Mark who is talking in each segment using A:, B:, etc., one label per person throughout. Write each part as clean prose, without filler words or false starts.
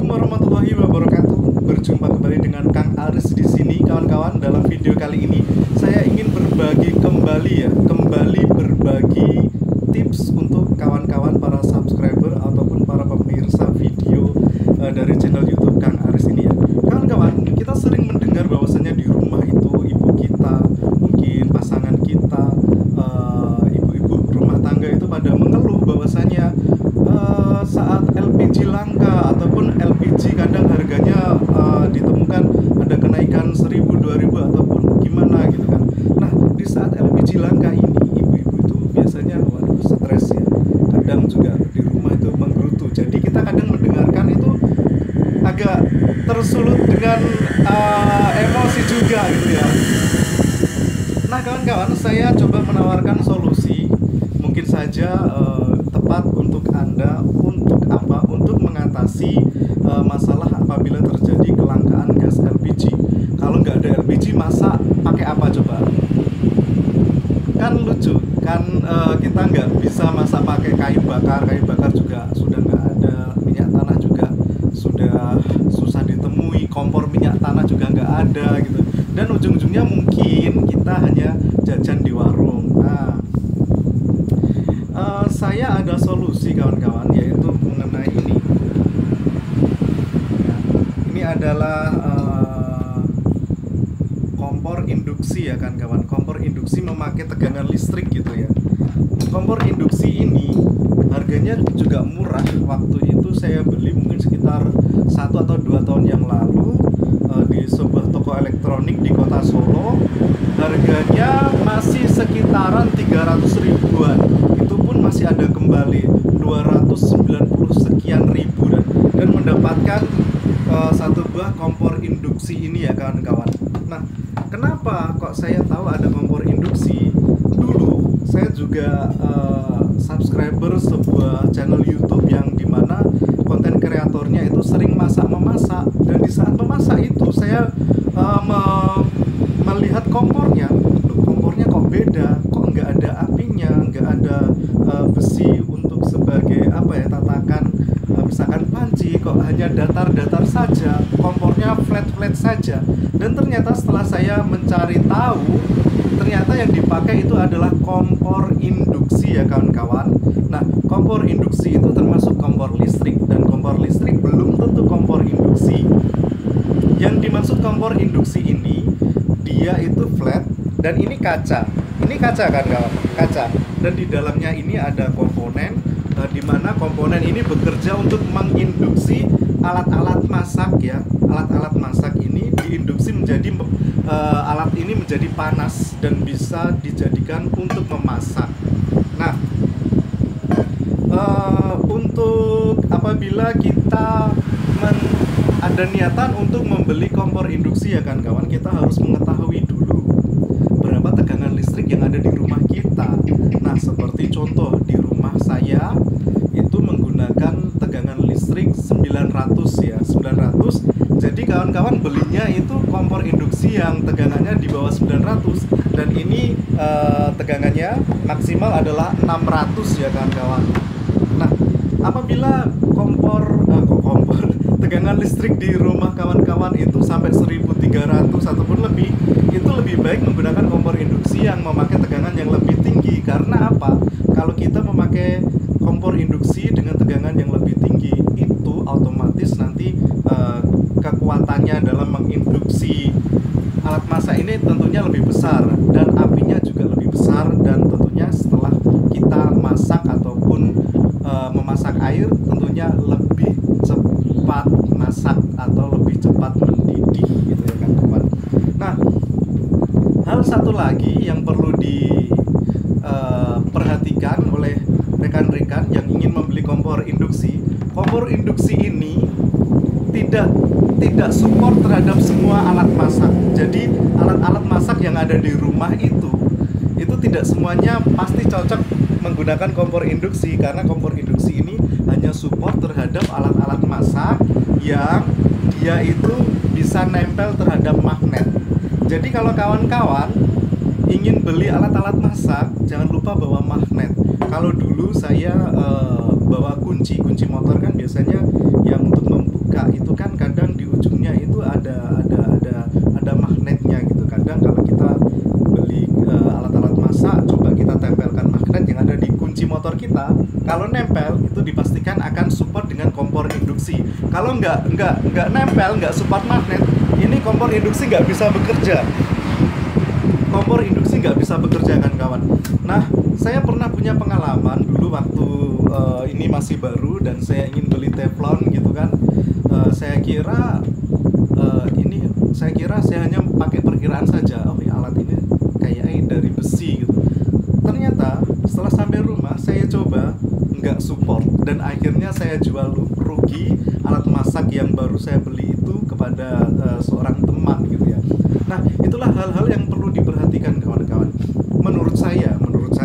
A: warahmatullahi wabarakatuh. Berjumpa kembali dengan Kang Aris di sini, kawan-kawan. Dalam video kali ini, saya ingin berbagi kembali berbagi tips untuk kawan-kawan para subscriber ataupun para pemirsa video dari channel YouTube Kang Aris ini ya. Kawan-kawan, kita sering mendengar bahwasanya di rumah itu ibu kita, mungkin pasangan kita, ibu-ibu rumah tangga itu pada mengeluh bahwasanya saat LPG langka ataupun LPG kadang harganya ditemukan ada kenaikan 1000, 2000 ataupun gimana gitu kan. Nah, di saat LPG langka ini ibu-ibu itu biasanya waduh stres ya. Kadang juga di rumah itu menggerutu. Jadi kita kadang mendengarkan itu agak tersulut dengan emosi juga gitu ya. Nah, kawan-kawan, saya coba menawarkan solusi mungkin saja tepat untuk Anda. Untuk apa? Untuk mengatasi masalah apabila terjadi kelangkaan gas LPG. Kalau nggak ada LPG, masa pakai apa coba? Kan lucu kan, kita nggak bisa masak pakai kayu bakar juga sudah nggak ada, minyak tanah juga sudah susah ditemui, kompor minyak tanah juga nggak ada gitu, dan ujung-ujungnya mungkin kita hanya jajan di warung. Nah, saya ada solusi kawan-kawan, yaitu mengenai ini. Ini adalah kompor induksi ya kan kawan. Kompor induksi memakai tegangan listrik gitu ya. Kompor induksi ini harganya juga murah. Waktu itu saya beli mungkin sekitar 1 atau 2 tahun yang lalu di sebuah toko elektronik di kota Solo. Harganya masih sekitaran 300 ribuan. Itu pun masih ada kembali 290 sekian ribu dan mendapatkan satu buah kompor induksi ini ya kawan-kawan. Nah, kenapa kok saya tahu ada kompor induksi? Dulu saya juga subscriber sebuah channel YouTube yang dimana konten kreatornya itu sering masak-memasak, dan di saat memasak itu saya melihat kompornya. Loh, kompornya kok beda, kok nggak ada apinya, nggak ada besi untuk sebagai apa ya, tatakan misalkan panci, kok hanya datar-datar saja, kompornya flat-flat saja. Dan ternyata setelah saya mencari tahu, ternyata yang dipakai itu adalah kompor induksi ya kawan-kawan. Nah, kompor induksi itu termasuk kompor listrik, dan kompor listrik belum tentu kompor induksi. Yang dimaksud kompor induksi ini, dia itu flat, dan ini kaca. Ini kaca kan kawan, kaca. Dan di dalamnya ini ada komponen, di mana komponen ini bekerja untuk menginduksi alat-alat masak ya. Alat-alat masak ini diinduksi menjadi alat ini menjadi panas dan bisa dijadikan untuk memasak. Nah, untuk apabila kita ada niatan untuk membeli kompor induksi ya kan kawan, kita harus mengetahui dulu berapa tegangan listrik yang ada di rumah kita. Nah, seperti contoh di rumah saya itu menggunakan tegangan listrik 900 ya, 900. Jadi kawan-kawan belinya itu kompor induksi yang tegangannya di bawah 900, dan ini tegangannya maksimal adalah 600 ya kawan-kawan. Nah, apabila kompor tegangan listrik di rumah kawan-kawan itu sampai 1300 ataupun lebih, itu lebih baik menggunakan kompor induksi yang memakai tegangan yang lebih tinggi. Karena apa? Kalau kita memakai kompor induksi dengan tegangan yang lebih tinggi, itu otomatis nanti kekuatannya dalam menginduksi alat masak ini tentunya lebih besar, dan apinya juga lebih besar, dan tentunya setelah kita masak ataupun memasak air tentunya lebih cepat masak atau lebih cepat mendidih gitu ya kan kawan. Nah, hal satu lagi yang perlu diperhatikan oleh rekan-rekan yang ingin membeli kompor induksi ini tidak support terhadap semua alat masak. Jadi alat-alat masak yang ada di rumah itu tidak semuanya pasti cocok menggunakan kompor induksi, karena kompor induksi ini hanya support terhadap alat-alat masak yang dia itu bisa nempel terhadap magnet. Jadi kalau kawan-kawan ingin beli alat-alat masak, jangan lupa bawa magnet. Kalau dulu saya bawa kunci motor kan biasanya yang untuk membuka itu Kalau nempel itu dipastikan akan support dengan kompor induksi. Kalau nggak nempel, nggak support magnet, ini kompor induksi nggak bisa bekerja. Kompor induksi nggak bisa bekerja kan kawan. Nah, saya pernah punya pengalaman dulu waktu ini masih baru dan saya ingin beli teflon gitu kan. Saya kira saya hanya pakai perkiraan saja. Oh ya, alat ini kayaknya dari besi gitu. Ternyata setelah sampai rumah saya coba nggak support dan akhirnya saya jual rugi alat masak yang baru saya beli itu kepada seorang teman gitu ya. Nah, itulah hal-hal yang perlu diperhatikan kawan-kawan. Menurut saya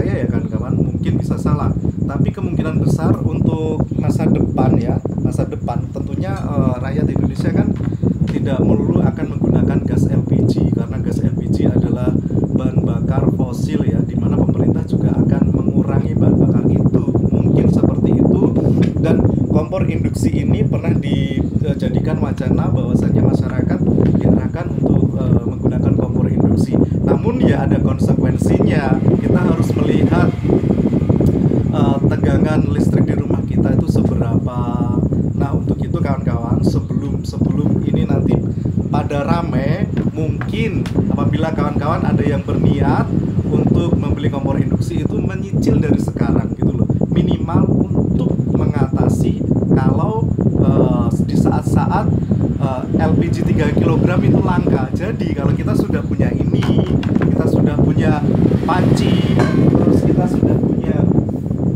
A: ya kawan-kawan, mungkin bisa salah, tapi kemungkinan besar untuk masa depan ya, masa depan tentunya rakyat Indonesia kan tidak melulu akan menggunakan gas LPG, karena gas LPG adalah bahan bakar fosil ya, dimana pemerintah juga akan mengurangi bahan bakar itu, mungkin seperti itu. Dan kompor induksi ini pernah dijadikan wacana bahwasanya masyarakat diarahkan untuk menggunakan kompor induksi. Namun ya ada konsekuensinya, kita harus melihat tegangan listrik di rumah kita itu seberapa. Nah, untuk itu kawan-kawan, sebelum ini nanti pada rame, mungkin apabila kawan-kawan ada yang berniat untuk membeli kompor induksi itu menyicil dari sekarang gitu loh, minimal untuk mengatasi kalau di saat-saat LPG 3 kg itu langka. Jadi kalau kita sudah punya ini, kita sudah punya panci, terus kita sudah punya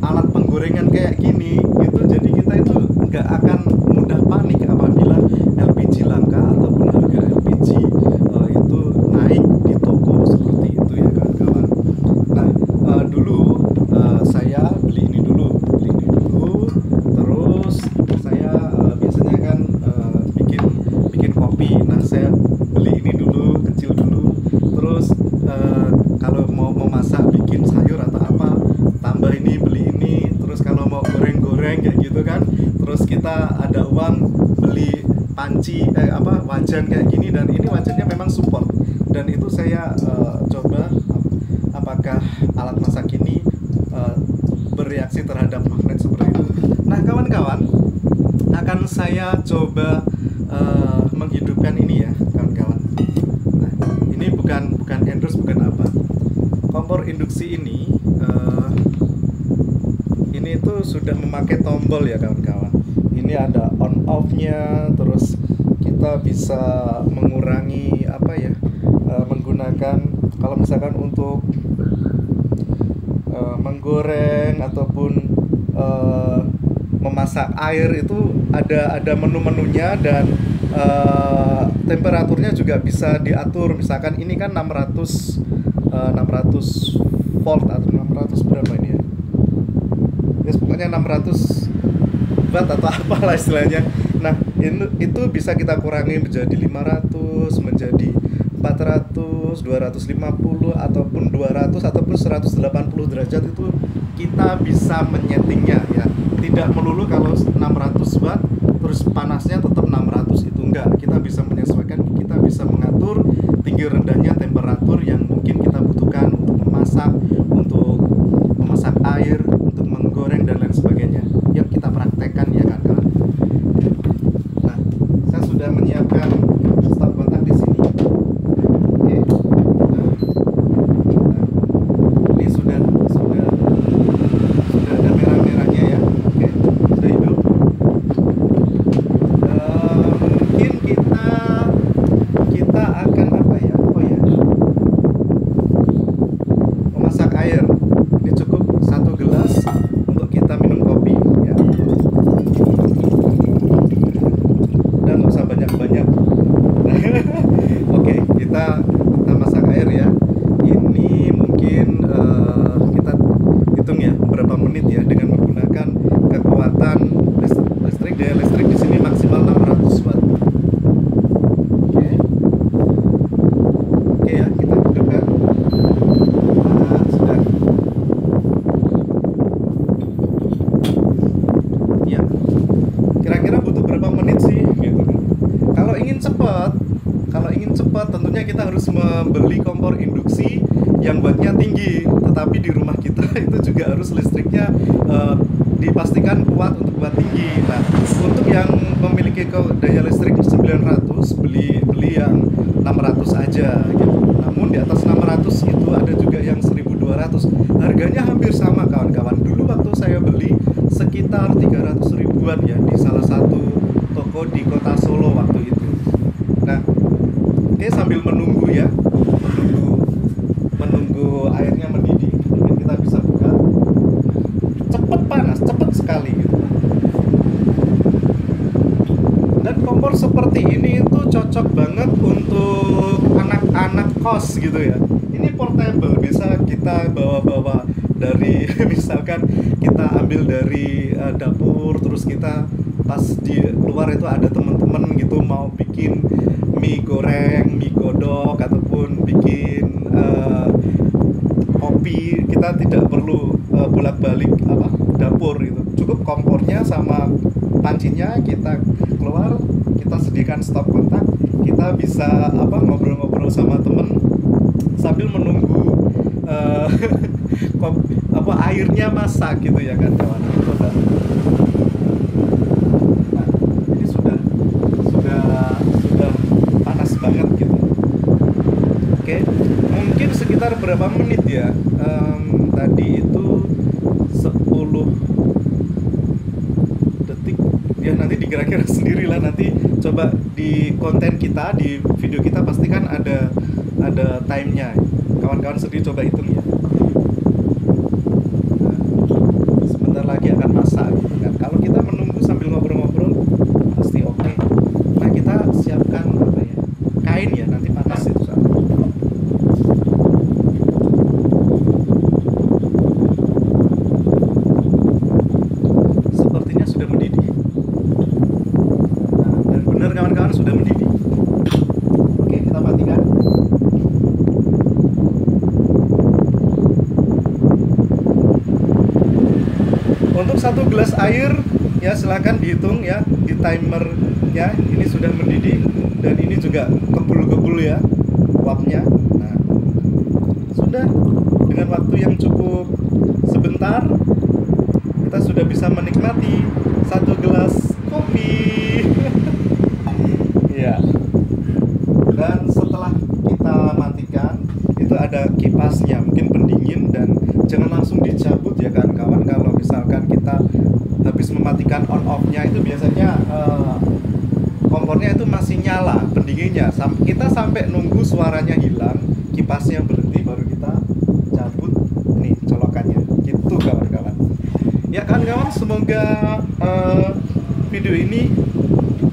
A: alat penggorengan kayak gini gitu, jadi kita itu nggak akan mudah panik apabila LPG langka ataupun harga LPG itu naik di toko seperti itu ya kawan-kawan. Nah, dulu saya beli ini dulu, terus saya biasanya kan bikin kopi. Nah, saya beli ini dulu, kecil dulu, terus kalau mau masak bikin sayur atau apa, tambah ini, beli ini, terus kalau mau goreng-goreng kayak gitu kan, terus kita ada uang beli panci wajan kayak gini, dan ini wajannya memang support. Dan itu saya coba apakah alat masak ini bereaksi terhadap magnet seperti itu. Nah kawan-kawan, akan saya coba menghidupkan ini ya kawan-kawan. Nah, ini bukan endorse, bukan apa. Kompor induksi ini itu sudah memakai tombol ya kawan-kawan. Ini ada on off-nya, terus kita bisa mengurangi menggunakan kalau misalkan untuk menggoreng ataupun memasak air itu ada menu-menunya, dan temperaturnya juga bisa diatur. Misalkan ini kan 600 volt atau 600 berapa ini ya? Pokoknya 600 watt atau apalah istilahnya. Nah, itu bisa kita kurangi menjadi 500, menjadi 400, 250 ataupun 200 ataupun 180 derajat, itu kita bisa menyetingnya ya. Tidak melulu kalau 600 watt terus panasnya tetap 600, itu enggak. Kita bisa menyesuaikan, kita bisa mengatur tinggi rendahnya temperatur yang mungkin kita butuhkan untuk memasak, untuk memasak air, untuk menggoreng dan lain sebagainya. Yuk kita praktekkan ya kan kawan. Nah, saya sudah menyiapkan stop kontak di sini. Oke. Nah, ini sudah ada merah-merahnya ya. Oke, sudah hidup. Mungkin kita akan apa ya? Oh ya, memasak air. Ini cukup 1 gelas untuk kita minum kopi ya. Dan nggak usah banyak-banyak. Oke, kita masak air ya. Ini mungkin kita hitung ya berapa menit ya, dengan menggunakan kekuatan listrik. Daya listrik di sini maksimal 600 watt. Oke ya, kita hidupkan. Nah, sudah. Ya, kira-kira butuh berapa menit sih gitu kan. Kalau ingin cepat tentunya kita harus membeli kompor induksi yang wattnya tinggi, tetapi di rumah kita itu juga harus listriknya dipastikan kuat untuk buat tinggi. Nah, untuk yang memiliki daya listrik 900, beli yang 600 aja gitu. Namun di atas 600 itu ada juga yang 1200. Harganya hampir sama kawan-kawan. Dulu waktu saya beli sekitar 300 ribuan ya di salah satu toko di kota Solo waktu itu. Nah, oke, sambil menunggu ya, menunggu airnya mendidih, mungkin kita bisa buka. Cepet panas, cepet sekali gitu. Dan kompor seperti ini itu cocok banget untuk anak-anak kos gitu ya. Ini portable, bisa kita bawa-bawa dari misalkan kita ambil dari dapur, terus kita pas di luar itu ada teman-teman gitu mau bikin mie goreng, mie godok, ataupun bikin kopi, kita tidak perlu bolak-balik dapur gitu. Cukup kompornya sama pancinya, kita keluar, kita sediakan stop kontak, kita bisa ngobrol-ngobrol sama temen sambil menunggu airnya masak gitu ya kan kawan. Nah, ini sudah panas banget gitu. Oke, mungkin sekitar berapa menit ya? Tadi itu 10 detik ya, nanti dikira-kira sendirilah. Nanti coba di konten kita, di video kita pastikan ada timenya. Kawan-kawan sendiri coba hitung ya. Nah, sebentar lagi akan masak gitu kan. Kalau kita menunggu sambil ngobrol-ngobrol pasti oke. Nah, kita siapkan kain ya, nanti panas itu saat. Sepertinya sudah mendidih. Nah, dan benar kawan-kawan, sudah mendidih. Oke, kita matikan. Untuk 1 gelas air ya, silahkan dihitung ya di timernya. Ini sudah mendidih dan ini juga kebul-kebul ya uapnya. Nah, sudah dengan waktu yang cukup sebentar kita sudah bisa menikmati 1 gelas kopi. Ya. Dan setelah kita matikan itu ada kipasnya, mungkin pendingin, dan jangan langsung dicabut ya kawan-kawan. Kalau misalkan kita habis mematikan on off-nya itu biasanya kompornya itu masih nyala pendinginnya. Kita sampai nunggu suaranya hilang, kipasnya berhenti, baru kita cabut nih colokannya gitu kawan-kawan. Ya kawan-kawan, semoga video ini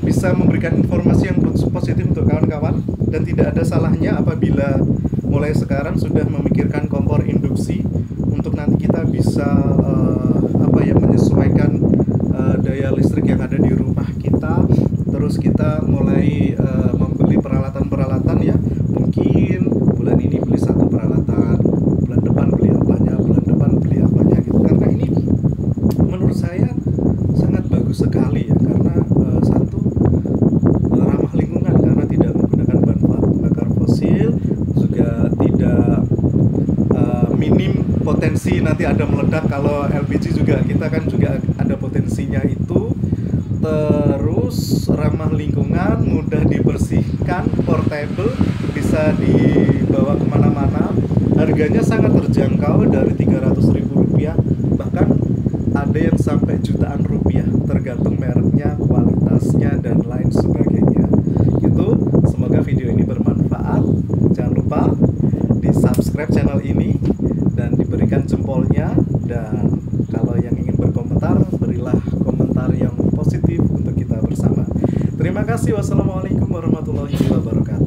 A: bisa memberikan informasi yang positif untuk kawan-kawan, dan tidak ada salahnya apabila mulai sekarang sudah memikirkan kompor induksi untuk nanti kita bisa menyesuaikan daya listrik yang ada di rumah kita. Terus kita mulai membeli peralatan-peralatan ya. Mungkin bulan ini beli satu peralatan, bulan depan beli apanya, bulan depan beli apanya gitu. Karena ini menurut saya sangat bagus sekali ya, karena satu, ramah lingkungan karena tidak menggunakan bahan bakar fosil, juga tidak minim potensi nanti ada meledak. Kalau LPG juga kita kan juga ada potensinya itu. Terus ramah lingkungan, mudah dibersihkan, portable, bisa dibawa kemana-mana. Harganya sangat terjangkau dari Rp300.000, bahkan ada yang sampai jutaan rupiah, tergantung mereknya, kualitasnya, dan lain sebagainya. Itu, semoga video ini bermanfaat. Jangan lupa di subscribe channel ini dan diberikan jempolnya. Dan kalau yang ingin berkomentar, berilah komentar yang positif untuk kita bersama. Terima kasih. Wassalamualaikum warahmatullahi wabarakatuh.